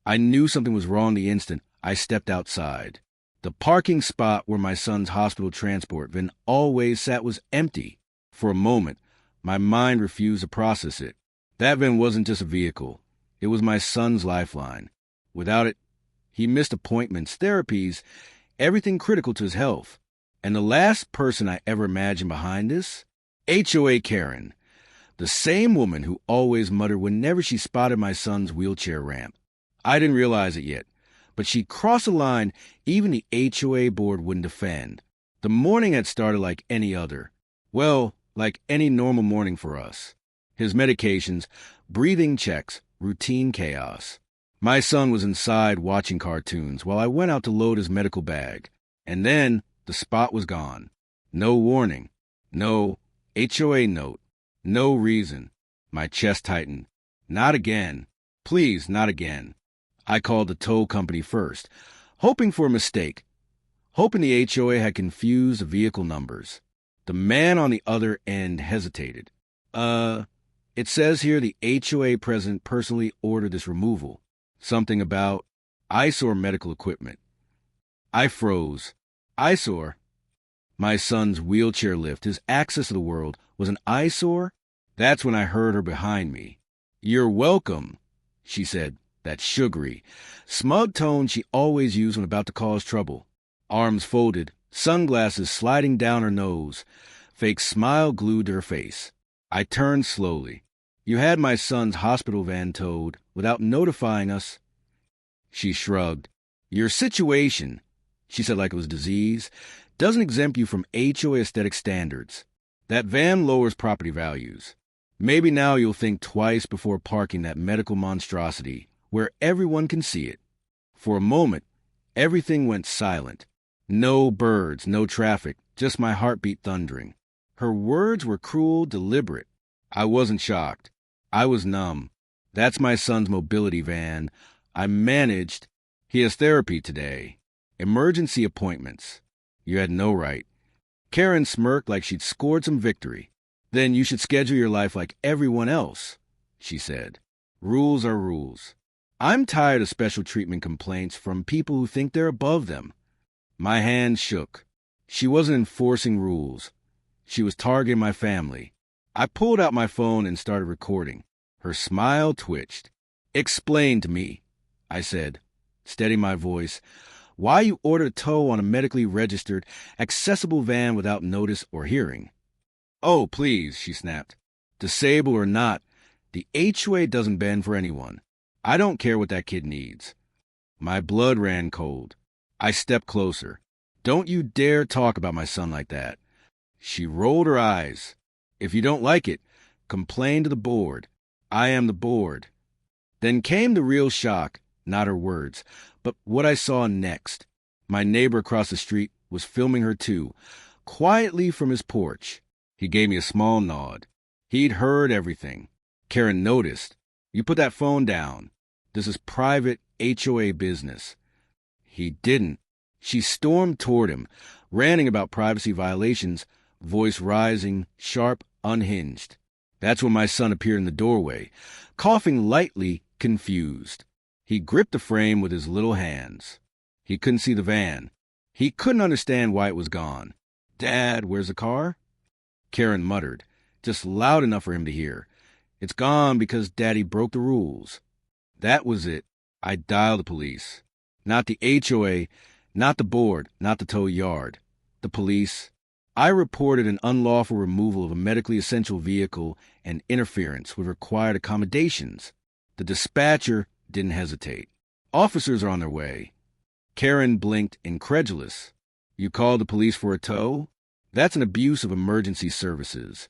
I knew something was wrong the instant I stepped outside. The parking spot where my son's hospital transport van always sat was empty. For a moment, my mind refused to process it. That van wasn't just a vehicle. It was my son's lifeline. Without it, he missed appointments, therapies, everything critical to his health. And the last person I ever imagined behind this? HOA Karen, the same woman who always muttered whenever she spotted my son's wheelchair ramp. I didn't realize it yet, but she crossed a line even the HOA board wouldn't defend. The morning had started like any other. Well, like any normal morning for us. His medications, breathing checks, routine chaos. My son was inside watching cartoons while I went out to load his medical bag. And then the spot was gone. No warning. No HOA note. No reason. My chest tightened. Not again. Please, not again. I called the tow company first, hoping for a mistake, hoping the HOA had confused the vehicle numbers. The man on the other end hesitated. It says here the HOA president personally ordered this removal. Something about eyesore medical equipment. I froze. Eyesore? My son's wheelchair lift, his access to the world, was an eyesore? That's when I heard her behind me. You're welcome, she said. That sugary, smug tone she always used when about to cause trouble. Arms folded, sunglasses sliding down her nose, fake smile glued to her face. I turned slowly. You had my son's hospital van towed without notifying us. She shrugged. Your situation, she said like it was disease, doesn't exempt you from HOA aesthetic standards. That van lowers property values. Maybe now you'll think twice before parking that medical monstrosity where everyone can see it. For a moment, everything went silent. No birds, no traffic, just my heartbeat thundering. Her words were cruel, deliberate. I wasn't shocked. I was numb. That's my son's mobility van. I managed. He has therapy today. Emergency appointments. You had no right. Karen smirked like she'd scored some victory. Then you should schedule your life like everyone else, she said. Rules are rules. I'm tired of special treatment complaints from people who think they're above them. My hand shook. She wasn't enforcing rules. She was targeting my family. I pulled out my phone and started recording. Her smile twitched. Explain to me, I said, steadying my voice, why you ordered a tow on a medically registered, accessible van without notice or hearing. Oh, please, she snapped. Disabled or not, the HOA doesn't bend for anyone. I don't care what that kid needs. My blood ran cold. I stepped closer. Don't you dare talk about my son like that. She rolled her eyes. If you don't like it, complain to the board. I am the board. Then came the real shock, not her words, but what I saw next. My neighbor across the street was filming her too, quietly from his porch. He gave me a small nod. He'd heard everything. Karen noticed. You put that phone down. This is private HOA business. He didn't. She stormed toward him, ranting about privacy violations, voice rising, sharp, unhinged. That's when my son appeared in the doorway, coughing lightly, confused. He gripped the frame with his little hands. He couldn't see the van. He couldn't understand why it was gone. Dad, where's the car? Karen muttered, just loud enough for him to hear. It's gone because Daddy broke the rules. That was it. I dialed the police. Not the HOA, not the board, not the tow yard. The police. I reported an unlawful removal of a medically essential vehicle and interference with required accommodations. The dispatcher didn't hesitate. Officers are on their way. Karen blinked, incredulous. You called the police for a tow? That's an abuse of emergency services.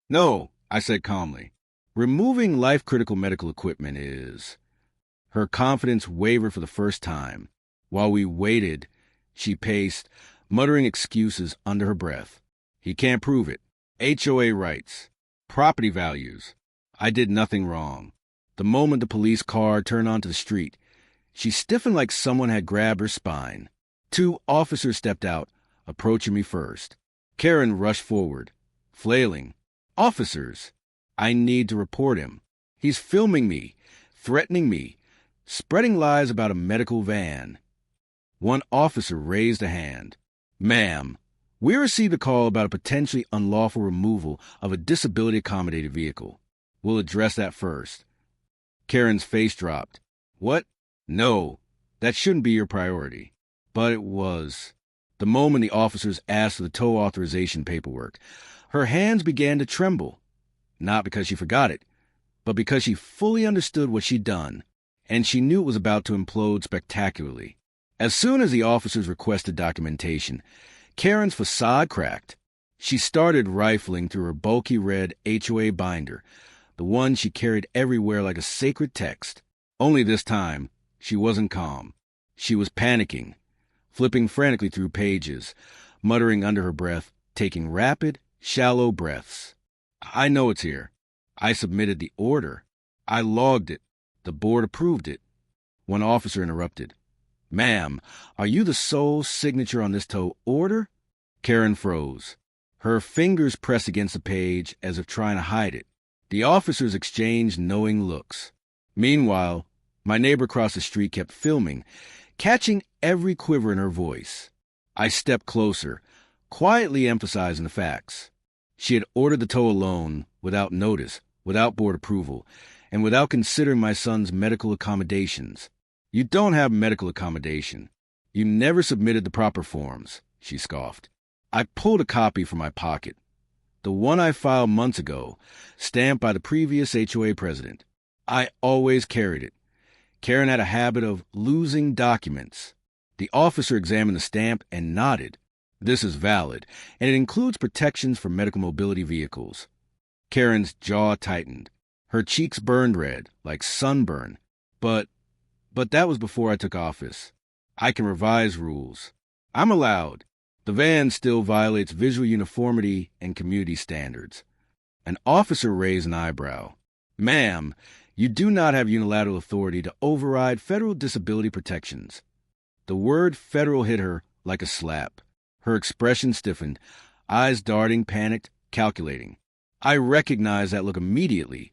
No, I said calmly. Removing life-critical medical equipment is... Her confidence wavered for the first time. While we waited, she paced, muttering excuses under her breath. He can't prove it. HOA rights. Property values. I did nothing wrong. The moment the police car turned onto the street, she stiffened like someone had grabbed her spine. 2 officers stepped out, approaching me first. Karen rushed forward, flailing. Officers! I need to report him. He's filming me, threatening me, spreading lies about a medical van. One officer raised a hand. Ma'am, we received a call about a potentially unlawful removal of a disability-accommodated vehicle. We'll address that first. Karen's face dropped. What? No, that shouldn't be your priority. But it was. The moment the officers asked for the tow authorization paperwork, her hands began to tremble. Not because she forgot it, but because she fully understood what she'd done, and she knew it was about to implode spectacularly. As soon as the officers requested documentation, Karen's facade cracked. She started rifling through her bulky red HOA binder, the one she carried everywhere like a sacred text. Only this time, she wasn't calm. She was panicking, flipping frantically through pages, muttering under her breath, taking rapid, shallow breaths. I know it's here. I submitted the order. I logged it. The board approved it. One officer interrupted. Ma'am, are you the sole signature on this tow order? Karen froze. Her fingers pressed against the page as if trying to hide it. The officers exchanged knowing looks. Meanwhile, my neighbor across the street kept filming, catching every quiver in her voice. I stepped closer, quietly emphasizing the facts. She had ordered the tow alone, without notice, without board approval, and without considering my son's medical accommodations. You don't have medical accommodation. You never submitted the proper forms, she scoffed. I pulled a copy from my pocket. The one I filed months ago, stamped by the previous HOA president. I always carried it. Karen had a habit of losing documents. The officer examined the stamp and nodded. This is valid, and it includes protections for medical mobility vehicles. Karen's jaw tightened. Her cheeks burned red, like sunburn. But that was before I took office. I can revise rules. I'm allowed. The van still violates visual uniformity and community standards. An officer raised an eyebrow. Ma'am, you do not have unilateral authority to override federal disability protections. The word federal hit her like a slap. Her expression stiffened, eyes darting, panicked, calculating. I recognized that look immediately,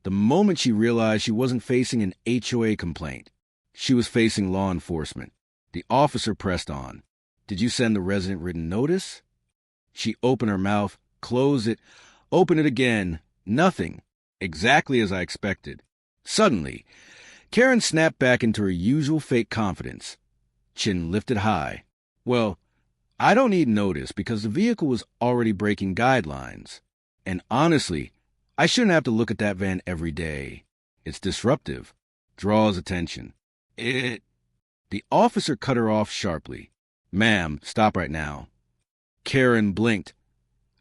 the moment she realized she wasn't facing an HOA complaint. She was facing law enforcement. The officer pressed on. Did you send the resident written notice? She opened her mouth, closed it, opened it again. Nothing. Exactly as I expected. Suddenly, Karen snapped back into her usual fake confidence. Chin lifted high. Well, I don't need notice because the vehicle was already breaking guidelines. And honestly, I shouldn't have to look at that van every day. It's disruptive. Draws attention. The officer cut her off sharply. Ma'am, stop right now. Karen blinked,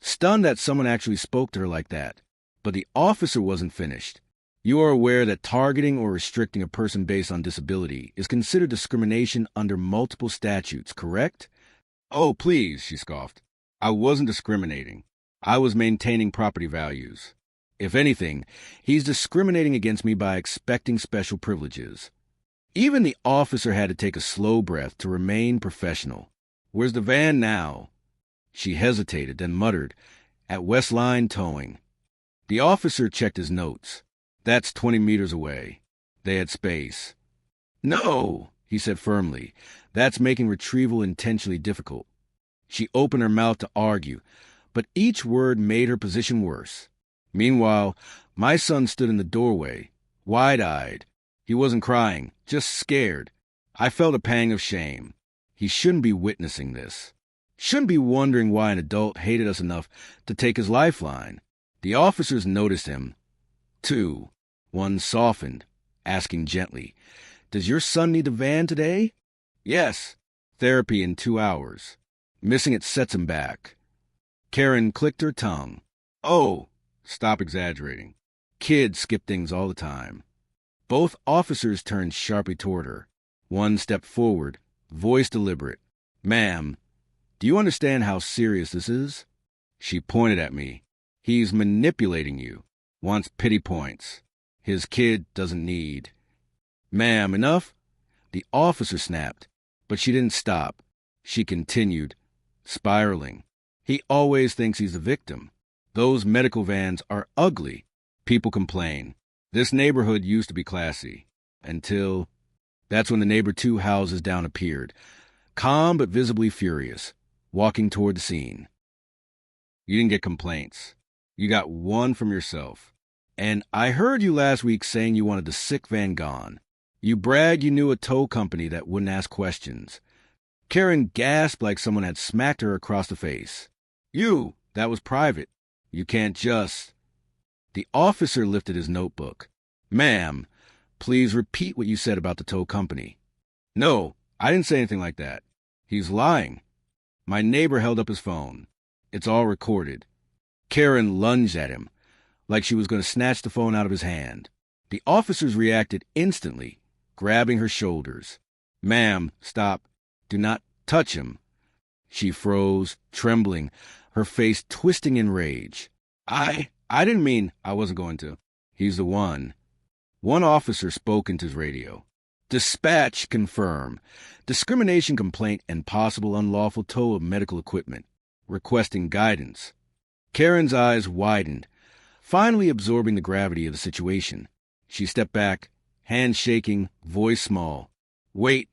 stunned that someone actually spoke to her like that. But the officer wasn't finished. You are aware that targeting or restricting a person based on disability is considered discrimination under multiple statutes, correct? Oh, please, she scoffed. I wasn't discriminating. I was maintaining property values. If anything, he's discriminating against me by expecting special privileges. Even the officer had to take a slow breath to remain professional. Where's the van now? She hesitated, then muttered, At Westline Towing. The officer checked his notes. That's 20 meters away. They had space. No, he said firmly. That's making retrieval intentionally difficult. She opened her mouth to argue, but each word made her position worse. Meanwhile, my son stood in the doorway, wide-eyed. He wasn't crying, just scared. I felt a pang of shame. He shouldn't be witnessing this. Shouldn't be wondering why an adult hated us enough to take his lifeline. The officers noticed him, too. One softened, asking gently, Does your son need the van today? Yes. Therapy in 2 hours. Missing it sets him back. Karen clicked her tongue. Oh, stop exaggerating. Kids skip things all the time. Both officers turned sharply toward her. One stepped forward, voice deliberate. Ma'am, do you understand how serious this is? She pointed at me. He's manipulating you. Wants pity points. His kid doesn't need. Ma'am, enough? The officer snapped, but she didn't stop. She continued, spiraling. He always thinks he's the victim. Those medical vans are ugly. People complain. This neighborhood used to be classy. Until That's when the neighbor 2 houses down appeared, calm but visibly furious, walking toward the scene. You didn't get complaints. You got one from yourself. And I heard you last week saying you wanted the sick van gone. You bragged you knew a tow company that wouldn't ask questions. Karen gasped like someone had smacked her across the face. That was private. You can't just... The officer lifted his notebook. Ma'am, please repeat what you said about the tow company. No, I didn't say anything like that. He's lying. My neighbor held up his phone. It's all recorded. Karen lunged at him, like she was going to snatch the phone out of his hand. The officers reacted instantly, grabbing her shoulders. Ma'am, stop. Do not touch him. She froze, trembling, her face twisting in rage. I didn't mean I wasn't going to. He's the one. One officer spoke into his radio. Dispatch confirm. Discrimination complaint and possible unlawful tow of medical equipment. Requesting guidance. Karen's eyes widened, finally absorbing the gravity of the situation. She stepped back, hands shaking, voice small. Wait,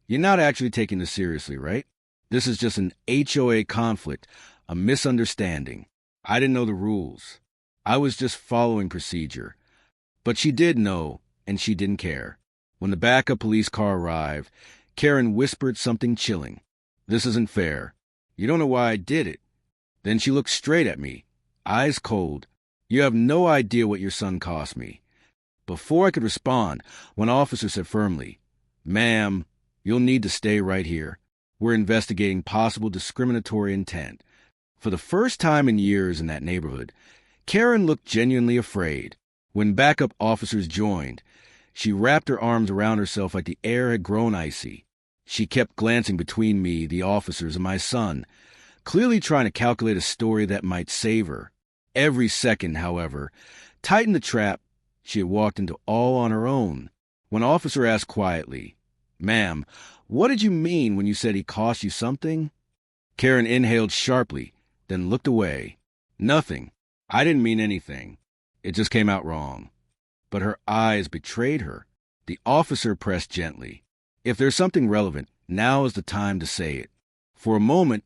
you're not actually taking this seriously, right? This is just an HOA conflict, a misunderstanding. I didn't know the rules. I was just following procedure. But she did know, and she didn't care. When the backup police car arrived, Karen whispered something chilling. This isn't fair. You don't know why I did it. Then she looked straight at me, eyes cold. You have no idea what your son cost me. Before I could respond, one officer said firmly, Ma'am, you'll need to stay right here. We're investigating possible discriminatory intent. For the first time in years in that neighborhood, Karen looked genuinely afraid. When backup officers joined, she wrapped her arms around herself like the air had grown icy. She kept glancing between me, the officers, and my son, clearly trying to calculate a story that might save her. Every second, however, tightened the trap she had walked into all on her own. One officer asked quietly, Ma'am, what did you mean when you said he cost you something? Karen inhaled sharply, then looked away. Nothing. I didn't mean anything. It just came out wrong. But her eyes betrayed her. The officer pressed gently. If there's something relevant, now is the time to say it. For a moment,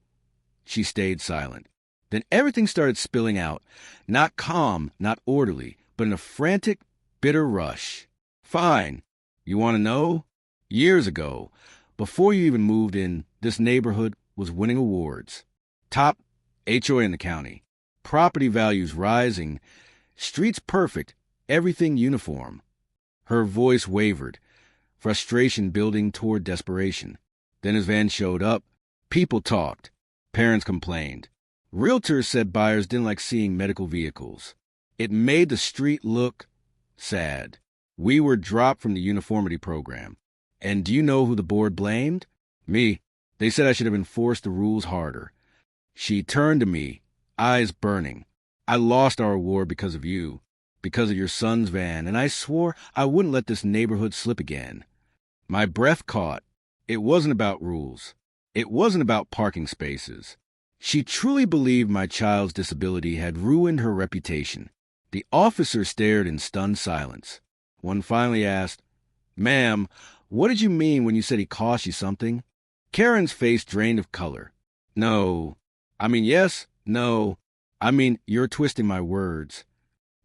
she stayed silent. Then everything started spilling out, not calm, not orderly, but in a frantic, bitter rush. Fine. You want to know? Years ago, before you even moved in, this neighborhood was winning awards. Top HOA in the county. Property values rising. Streets perfect. Everything uniform. Her voice wavered, frustration building toward desperation. Then his van showed up. People talked. Parents complained. Realtors said buyers didn't like seeing medical vehicles. It made the street look sad. We were dropped from the uniformity program. And do you know who the board blamed? Me. They said I should have enforced the rules harder. She turned to me, eyes burning. I lost our award because of you, because of your son's van, and I swore I wouldn't let this neighborhood slip again. My breath caught. It wasn't about rules. It wasn't about parking spaces. She truly believed my child's disability had ruined her reputation. The officer stared in stunned silence. One finally asked, Ma'am, what did you mean when you said he cost you something? Karen's face drained of color. No. I mean, yes, no. I mean, you're twisting my words.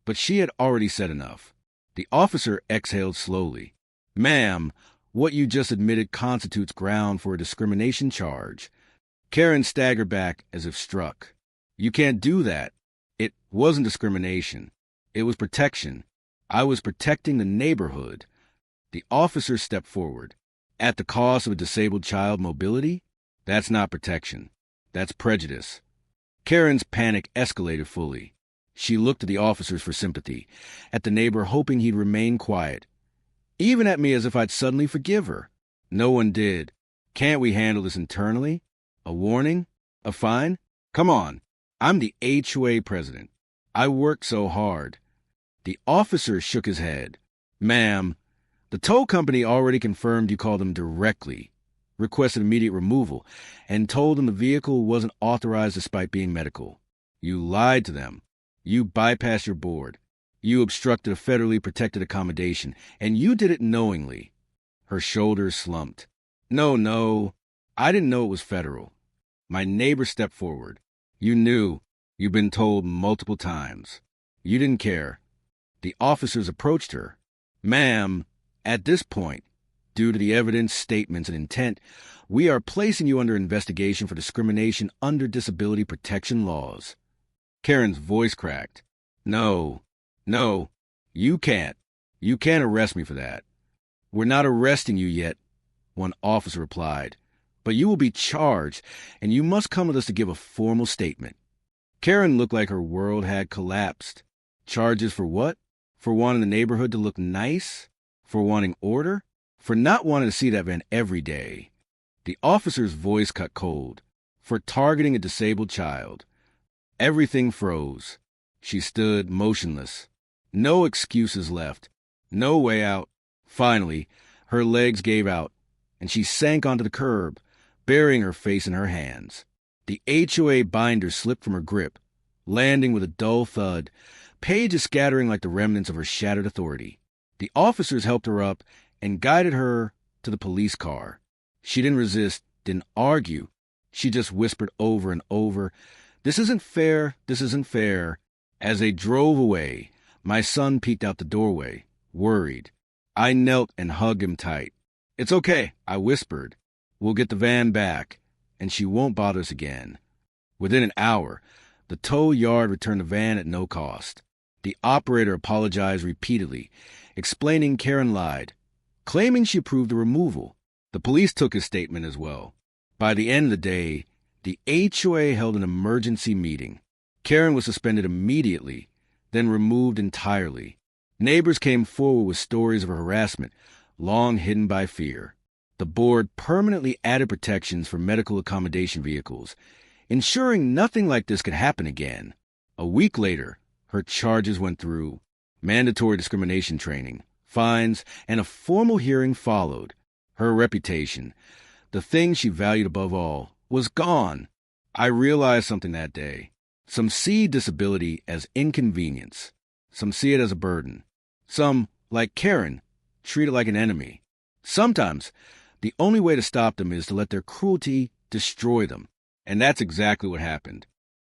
But she had already said enough. The officer exhaled slowly. Ma'am, what you just admitted constitutes ground for a discrimination charge. Karen staggered back as if struck. You can't do that. It wasn't discrimination. It was protection. I was protecting the neighborhood. The officer stepped forward. At the cost of a disabled child mobility? That's not protection. That's prejudice. Karen's panic escalated fully. She looked at the officers for sympathy, at the neighbor hoping he'd remain quiet, even at me as if I'd suddenly forgive her. No one did. Can't we handle this internally? A warning? A fine? Come on. I'm the HOA president. I worked so hard. The officer shook his head. Ma'am, the tow company already confirmed you called them directly, requested immediate removal, and told them the vehicle wasn't authorized despite being medical. You lied to them. You bypassed your board. You obstructed a federally protected accommodation, and you did it knowingly. Her shoulders slumped. No, I didn't know it was federal. My neighbor stepped forward. You knew. You've been told multiple times. You didn't care. The officers approached her. Ma'am, at this point, due to the evidence, statements, and intent, we are placing you under investigation for discrimination under disability protection laws. Karen's voice cracked. No, you can't. You can't arrest me for that. We're not arresting you yet, one officer replied. But you will be charged, and you must come with us to give a formal statement. Karen looked like her world had collapsed. Charges for what? For wanting the neighborhood to look nice? For wanting order? For not wanting to see that van every day? The officer's voice cut cold. For targeting a disabled child. Everything froze. She stood motionless. No excuses left. No way out. Finally, her legs gave out, and she sank onto the curb, burying her face in her hands. The HOA binder slipped from her grip, landing with a dull thud, pages scattering like the remnants of her shattered authority. The officers helped her up and guided her to the police car. She didn't resist, didn't argue. She just whispered over and over, "This isn't fair, this isn't fair." As they drove away, my son peeked out the doorway, worried. I knelt and hugged him tight. "It's okay," I whispered. "We'll get the van back, and she won't bother us again." Within an hour, the tow yard returned the van at no cost. The operator apologized repeatedly, explaining Karen lied, claiming she approved the removal. The police took his statement as well. By the end of the day, the HOA held an emergency meeting. Karen was suspended immediately, then removed entirely. Neighbors came forward with stories of her harassment, long hidden by fear. The board permanently added protections for medical accommodation vehicles, ensuring nothing like this could happen again. A week later, her charges went through. Mandatory discrimination training, fines, and a formal hearing followed. Her reputation, the thing she valued above all, was gone. I realized something that day. Some see disability as inconvenience. Some see it as a burden. Some, like Karen, treat it like an enemy. Sometimes, the only way to stop them is to let their cruelty destroy them. And that's exactly what happened.